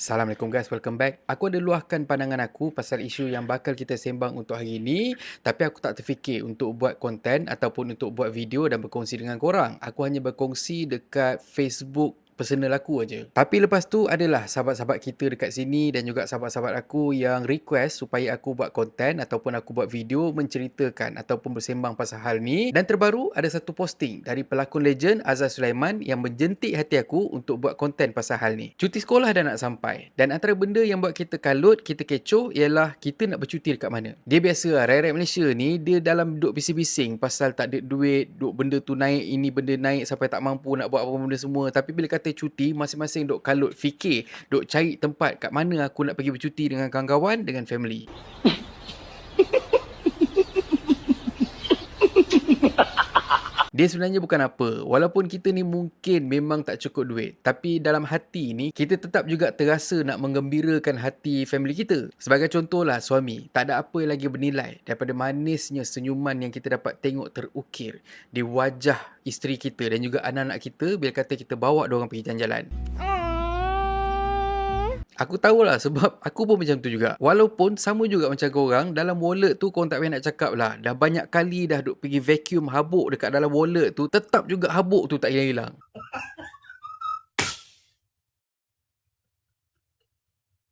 Assalamualaikum guys, welcome back. Aku ada luahkan pandangan aku pasal isu yang bakal kita sembang untuk hari ini, tapi aku tak terfikir untuk buat konten ataupun untuk buat video dan berkongsi dengan korang. Aku hanya berkongsi dekat Facebook personal aku aja. Tapi lepas tu adalah sahabat-sahabat kita dekat sini dan juga sahabat-sahabat aku yang request supaya aku buat konten ataupun aku buat video menceritakan ataupun bersembang pasal hal ni. Dan terbaru ada satu posting dari pelakon legend Azhar Sulaiman yang menjentik hati aku untuk buat konten pasal hal ni. Cuti sekolah dah nak sampai dan antara benda yang buat kita kalut, kita kecoh ialah kita nak bercuti dekat mana. Dia biasa lah, rakyat Malaysia ni dia dalam duk bising-bising pasal tak ada duit, duk benda tu naik, ini benda naik sampai tak mampu nak buat apa benda semua. Tapi bila kata cuti, masing-masing duk kalut fikir, duk cari tempat kat mana aku nak pergi bercuti dengan kawan-kawan, dengan family. Dia sebenarnya bukan apa. Walaupun kita ni mungkin memang tak cukup duit, tapi dalam hati ni, kita tetap juga terasa nak menggembirakan hati family kita. Sebagai contohlah suami, tak ada apa lagi bernilai daripada manisnya senyuman yang kita dapat tengok terukir di wajah isteri kita dan juga anak-anak kita bila kata kita bawa diorang pergi jalan-jalan. Aku tahulah sebab aku pun macam tu juga. Walaupun sama juga macam korang, dalam wallet tu korang tak payah nak cakap lah. Dah banyak kali dah duk pergi vacuum habuk dekat dalam wallet tu, tetap juga habuk tu tak hilang-hilang.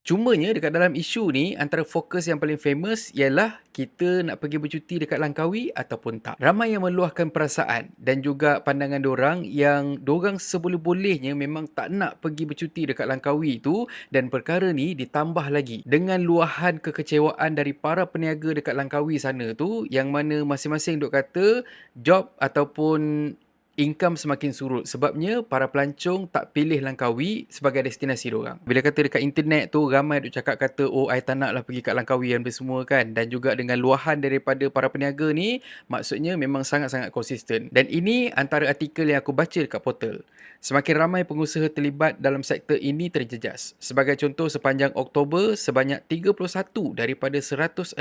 Cumanya dekat dalam isu ni, antara fokus yang paling famous ialah kita nak pergi bercuti dekat Langkawi ataupun tak. Ramai yang meluahkan perasaan dan juga pandangan dorang yang dorang seboleh-bolehnya memang tak nak pergi bercuti dekat Langkawi tu, dan perkara ni ditambah lagi dengan luahan kekecewaan dari para peniaga dekat Langkawi sana tu, yang mana masing-masing duk kata job ataupun income semakin surut sebabnya para pelancong tak pilih Langkawi sebagai destinasi diorang. Bila kata dekat internet tu, ramai duk cakap kata, oh I tak nak lah pergi kat Langkawi dan semua kan. Dan juga dengan luahan daripada para peniaga ni, maksudnya memang sangat-sangat konsisten. Dan ini antara artikel yang aku baca dekat portal. Semakin ramai pengusaha terlibat dalam sektor ini terjejas. Sebagai contoh, sepanjang Oktober, sebanyak 31 daripada 163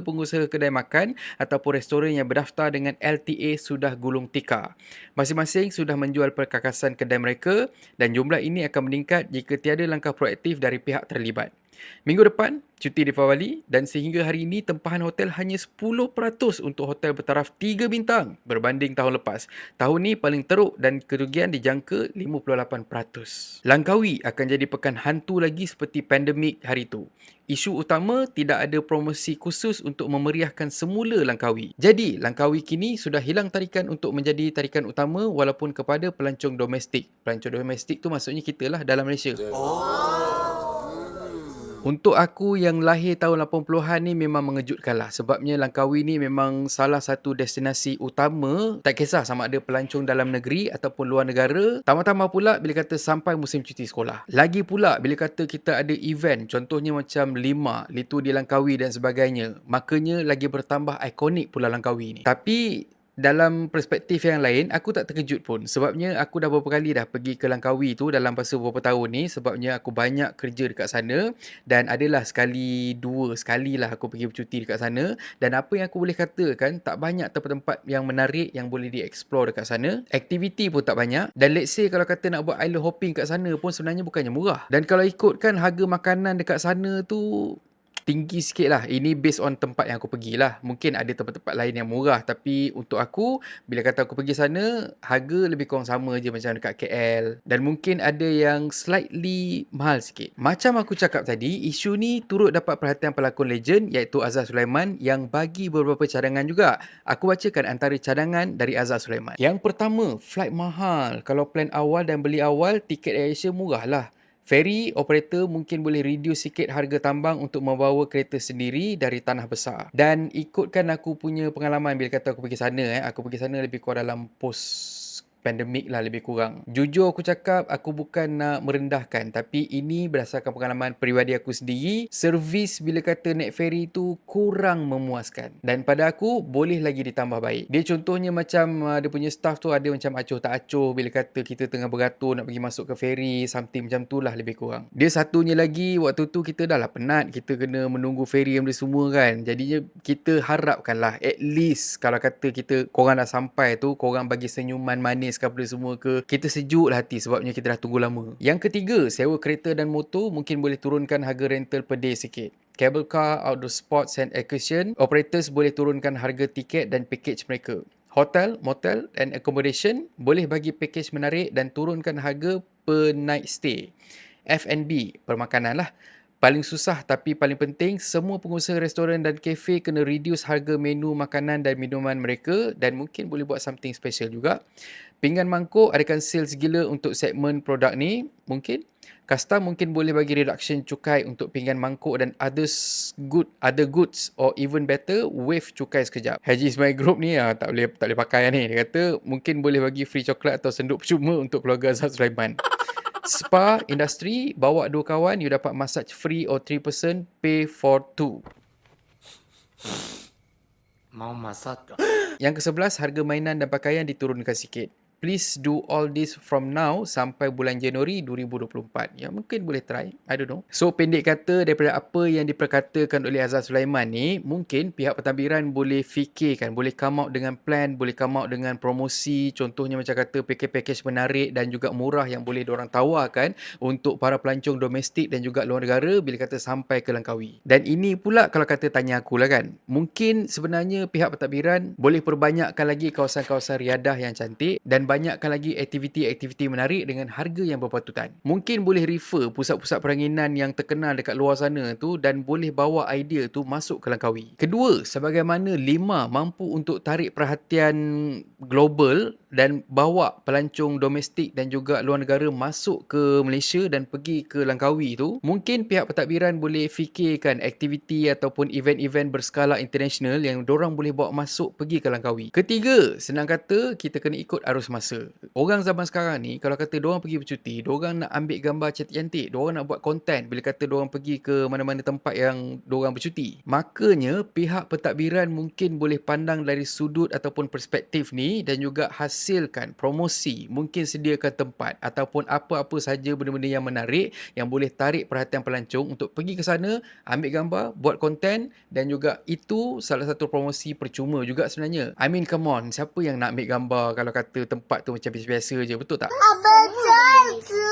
pengusaha kedai makan ataupun restoran yang berdaftar dengan LTA sudah gulung tikar. Masing-masing sudah menjual perkakasan kedai mereka dan jumlah ini akan meningkat jika tiada langkah proaktif dari pihak terlibat. Minggu depan, cuti Deepavali dan sehingga hari ini tempahan hotel hanya 10% untuk hotel bertaraf 3 bintang berbanding tahun lepas. Tahun ni paling teruk dan kerugian dijangka 58%. Langkawi akan jadi pekan hantu lagi seperti pandemik hari itu. Isu utama, tidak ada promosi khusus untuk memeriahkan semula Langkawi. Jadi, Langkawi kini sudah hilang tarikan untuk menjadi tarikan utama walaupun kepada pelancong domestik. Pelancong domestik tu maksudnya kita lah dalam Malaysia. Untuk aku yang lahir tahun 80-an ni memang mengejutkan lah. Sebabnya Langkawi ni memang salah satu destinasi utama. Tak kisah sama ada pelancong dalam negeri ataupun luar negara. Tambah-tambah pula bila kata sampai musim cuti sekolah. Lagi pula bila kata kita ada event. Contohnya macam Lima, Litu di Langkawi dan sebagainya. Makanya lagi bertambah ikonik pula Langkawi ni. Tapi dalam perspektif yang lain, aku tak terkejut pun. Sebabnya aku dah beberapa kali dah pergi ke Langkawi tu dalam masa beberapa tahun ni. Sebabnya aku banyak kerja dekat sana. Dan adalah dua sekali lah aku pergi bercuti dekat sana. Dan apa yang aku boleh katakan, tak banyak tempat-tempat yang menarik yang boleh di-explore dekat sana. Aktiviti pun tak banyak. Dan let's say kalau kata nak buat island hopping kat sana pun sebenarnya bukannya murah. Dan kalau ikutkan harga makanan dekat sana tu tinggi sikit lah. Ini based on tempat yang aku pergi lah. Mungkin ada tempat-tempat lain yang murah. Tapi untuk aku, bila kata aku pergi sana, harga lebih kurang sama je macam dekat KL. Dan mungkin ada yang slightly mahal sikit. Macam aku cakap tadi, isu ni turut dapat perhatian pelakon legend iaitu Azhar Sulaiman yang bagi beberapa cadangan juga. Aku bacakan antara cadangan dari Azhar Sulaiman. Yang pertama, flight mahal. Kalau plan awal dan beli awal, tiket AirAsia murah lah. Ferry operator mungkin boleh reduce sikit harga tambang untuk membawa kereta sendiri dari tanah besar. Dan ikutkan aku punya pengalaman bila kata aku pergi sana, aku pergi sana lebih kurang dalam post pandemik lah lebih kurang. Jujur aku cakap, aku bukan nak merendahkan, tapi ini berdasarkan pengalaman peribadi aku sendiri. Servis bila kata naik ferry tu kurang memuaskan. Dan pada aku, boleh lagi ditambah baik. Dia contohnya macam dia punya staff tu ada macam acuh tak acuh bila kata kita tengah beratur nak pergi masuk ke ferry, something macam tu lah lebih kurang. Dia satunya lagi, waktu tu kita dah lah penat, kita kena menunggu ferry yang semua kan. Jadinya kita harapkan lah, at least kalau kata kita korang dah sampai tu, korang bagi senyuman manis ambience ke apa semua ke, kita sejuk lah hati sebabnya kita dah tunggu lama. Yang ketiga, sewa kereta dan motor mungkin boleh turunkan harga rental per day sikit. Cable car, outdoor sports and excursion, operators boleh turunkan harga tiket dan package mereka. Hotel, motel and accommodation boleh bagi package menarik dan turunkan harga per night stay. F&B, permakanan lah. Paling susah tapi paling penting, semua pengusaha restoran dan kafe kena reduce harga menu makanan dan minuman mereka dan mungkin boleh buat something special juga. Pinggan mangkuk adakan sales gila untuk segmen produk ni, mungkin. Custom mungkin boleh bagi reduction cukai untuk pinggan mangkuk dan other goods or even better, waive cukai sekejap. Haji Ismail Group ni tak boleh pakai ni. Dia kata mungkin boleh bagi free coklat atau senduk percuma untuk keluarga Azhar Sulaiman. Spa industri, bawa 2 kawan, you dapat massage free or 3 person, pay for 2. Mau masak? Yang ke-11, harga mainan dan pakaian diturunkan sikit. Please do all this from now sampai bulan Januari 2024. Ya, mungkin boleh try. I don't know. So, pendek kata, daripada apa yang diperkatakan oleh Azhar Sulaiman ni, mungkin pihak pentadbiran boleh fikirkan, boleh come out dengan plan, boleh come out dengan promosi. Contohnya macam kata package-package menarik dan juga murah yang boleh diorang tawarkan untuk para pelancong domestik dan juga luar negara bila kata sampai ke Langkawi. Dan ini pula kalau kata tanya aku lah kan, mungkin sebenarnya pihak pentadbiran boleh perbanyakkan lagi kawasan-kawasan riadah yang cantik dan banyakkan lagi aktiviti-aktiviti menarik dengan harga yang berpatutan. Mungkin boleh refer pusat-pusat peranginan yang terkenal dekat luar sana tu dan boleh bawa idea tu masuk ke Langkawi. Kedua, sebagaimana Lima mampu untuk tarik perhatian global dan bawa pelancong domestik dan juga luar negara masuk ke Malaysia dan pergi ke Langkawi tu, mungkin pihak pentadbiran boleh fikirkan aktiviti ataupun event-event berskala international yang dorang boleh bawa masuk pergi ke Langkawi. Ketiga, senang kata kita kena ikut arus masa. Orang zaman sekarang ni kalau kata dorang pergi bercuti, dorang nak ambil gambar cantik-cantik, dorang nak buat konten bila kata dorang pergi ke mana-mana tempat yang dorang bercuti. Makanya pihak pentadbiran mungkin boleh pandang dari sudut ataupun perspektif ni dan juga hasilkan promosi, mungkin sediakan tempat ataupun apa-apa saja benda-benda yang menarik yang boleh tarik perhatian pelancong untuk pergi ke sana, ambil gambar, buat konten dan juga itu salah satu promosi percuma juga sebenarnya. I mean come on, siapa yang nak ambil gambar kalau kata tempat tu macam biasa-biasa je, betul tak? Betul tu.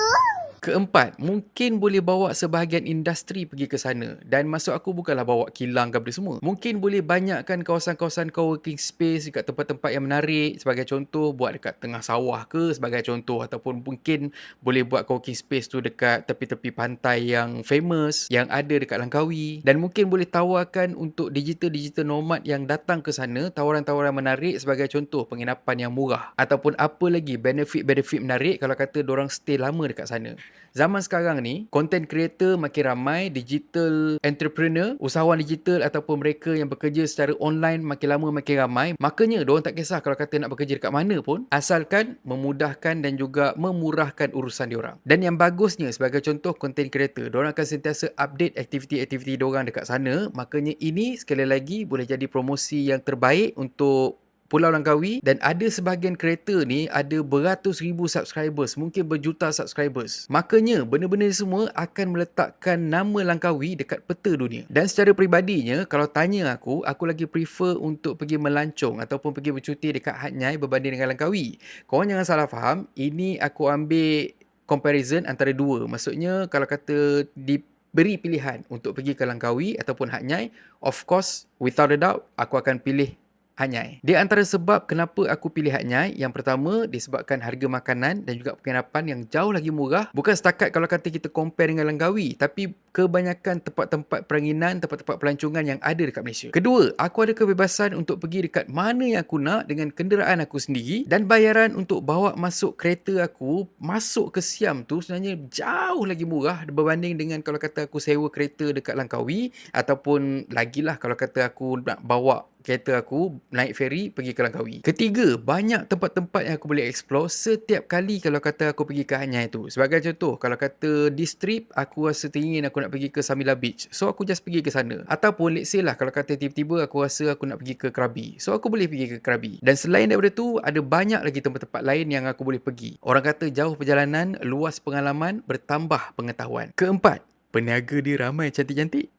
Keempat, mungkin boleh bawa sebahagian industri pergi ke sana. Dan maksud aku bukanlah bawa kilang ke apa semua. Mungkin boleh banyakkan kawasan-kawasan co-working space dekat tempat-tempat yang menarik. Sebagai contoh, buat dekat tengah sawah ke sebagai contoh. Ataupun mungkin boleh buat co-working space tu dekat tepi-tepi pantai yang famous, yang ada dekat Langkawi. Dan mungkin boleh tawarkan untuk digital nomad yang datang ke sana, tawaran-tawaran menarik sebagai contoh penginapan yang murah. Ataupun apa lagi benefit-benefit menarik kalau kata dorang stay lama dekat sana. Zaman sekarang ni, content creator makin ramai, digital entrepreneur, usahawan digital ataupun mereka yang bekerja secara online makin lama makin ramai. Makanya, diorang tak kisah kalau kata nak bekerja dekat mana pun, asalkan memudahkan dan juga memurahkan urusan diorang. Dan yang bagusnya, sebagai contoh content creator, diorang akan sentiasa update aktiviti-aktiviti diorang dekat sana. Makanya ini sekali lagi boleh jadi promosi yang terbaik untuk Pulau Langkawi dan ada sebahagian kereta ni ada beratus ribu subscribers, mungkin berjuta subscribers. Makanya benda-benda ni semua akan meletakkan nama Langkawi dekat peta dunia. Dan secara peribadinya, kalau tanya aku lagi prefer untuk pergi melancong ataupun pergi bercuti dekat Hat Nyai berbanding dengan Langkawi. Korang jangan salah faham, ini aku ambil comparison antara dua. Maksudnya kalau kata diberi pilihan untuk pergi ke Langkawi ataupun Hat Nyai, of course, without a doubt, aku akan pilih Hat Nyai. Di antara sebab kenapa aku pilih Hat Nyai, yang pertama disebabkan harga makanan dan juga penginapan yang jauh lagi murah. Bukan setakat kalau kata kita compare dengan Langkawi, tapi kebanyakan tempat-tempat peranginan, tempat-tempat pelancongan yang ada dekat Malaysia. Kedua, aku ada kebebasan untuk pergi dekat mana yang aku nak dengan kenderaan aku sendiri dan bayaran untuk bawa masuk kereta aku masuk ke Siam tu sebenarnya jauh lagi murah berbanding dengan kalau kata aku sewa kereta dekat Langkawi ataupun lagilah kalau kata aku nak bawa kereta aku naik feri pergi ke Langkawi. Ketiga, banyak tempat-tempat yang aku boleh explore setiap kali kalau kata aku pergi ke Hat Nyai tu. Sebagai contoh, kalau kata this trip aku rasa teringin aku nak pergi ke Samila Beach, so aku just pergi ke sana. Ataupun let's say lah kalau kata tiba-tiba aku rasa aku nak pergi ke Krabi, so aku boleh pergi ke Krabi. Dan selain daripada tu, ada banyak lagi tempat-tempat lain yang aku boleh pergi. Orang kata jauh perjalanan, luas pengalaman, bertambah pengetahuan. Keempat, peniaga dia ramai cantik-cantik.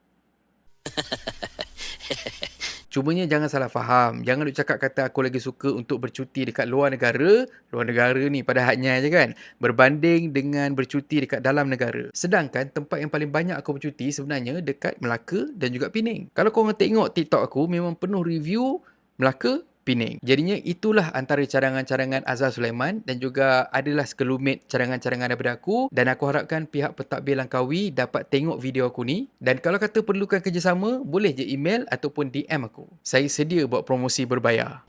Cumanya jangan salah faham. Jangan duk cakap kata aku lagi suka untuk bercuti dekat luar negara. Luar negara ni pada hadnya je kan. Berbanding dengan bercuti dekat dalam negara. Sedangkan tempat yang paling banyak aku bercuti sebenarnya dekat Melaka dan juga Penang. Kalau korang tengok TikTok aku memang penuh review Melaka, Penang. Jadinya itulah antara cadangan-cadangan Azhar Sulaiman dan juga adalah sekelumit cadangan-cadangan daripada aku, dan aku harapkan pihak pentadbir Langkawi dapat tengok video aku ni, dan kalau kata perlukan kerjasama, boleh je email ataupun DM aku. Saya sedia buat promosi berbayar.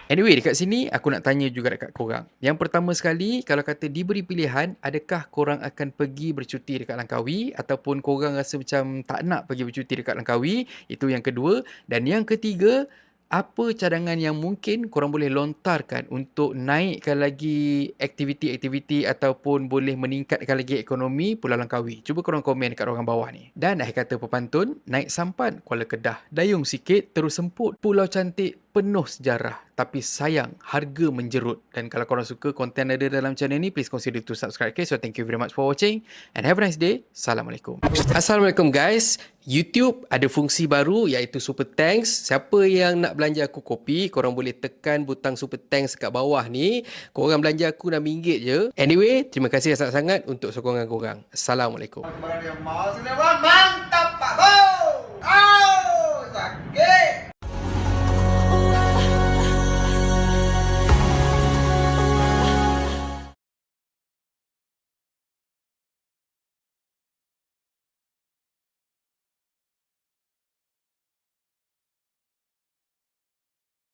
Anyway, dekat sini aku nak tanya juga dekat korang. Yang pertama sekali, kalau kata diberi pilihan, adakah korang akan pergi bercuti dekat Langkawi ataupun korang rasa macam tak nak pergi bercuti dekat Langkawi? Itu yang kedua. Dan yang ketiga, apa cadangan yang mungkin korang boleh lontarkan untuk naikkan lagi aktiviti-aktiviti ataupun boleh meningkatkan lagi ekonomi Pulau Langkawi? Cuba korang komen dekat orang bawah ni. Dan akhir kata pepantun, naik sampan Kuala Kedah, dayung sikit terus semput. Pulau cantik penuh sejarah, tapi sayang harga menjerut. Dan kalau korang suka konten ada dalam channel ni, please consider to subscribe. Okay, so thank you very much for watching and have a nice day. Assalamualaikum. Assalamualaikum guys. YouTube ada fungsi baru iaitu Super Thanks. Siapa yang nak belanja aku kopi, korang boleh tekan butang Super Thanks kat bawah ni. Korang belanja aku RM6 je. Anyway, terima kasih sangat-sangat untuk sokongan korang. Assalamualaikum. Kemarin yang mau, sini bang,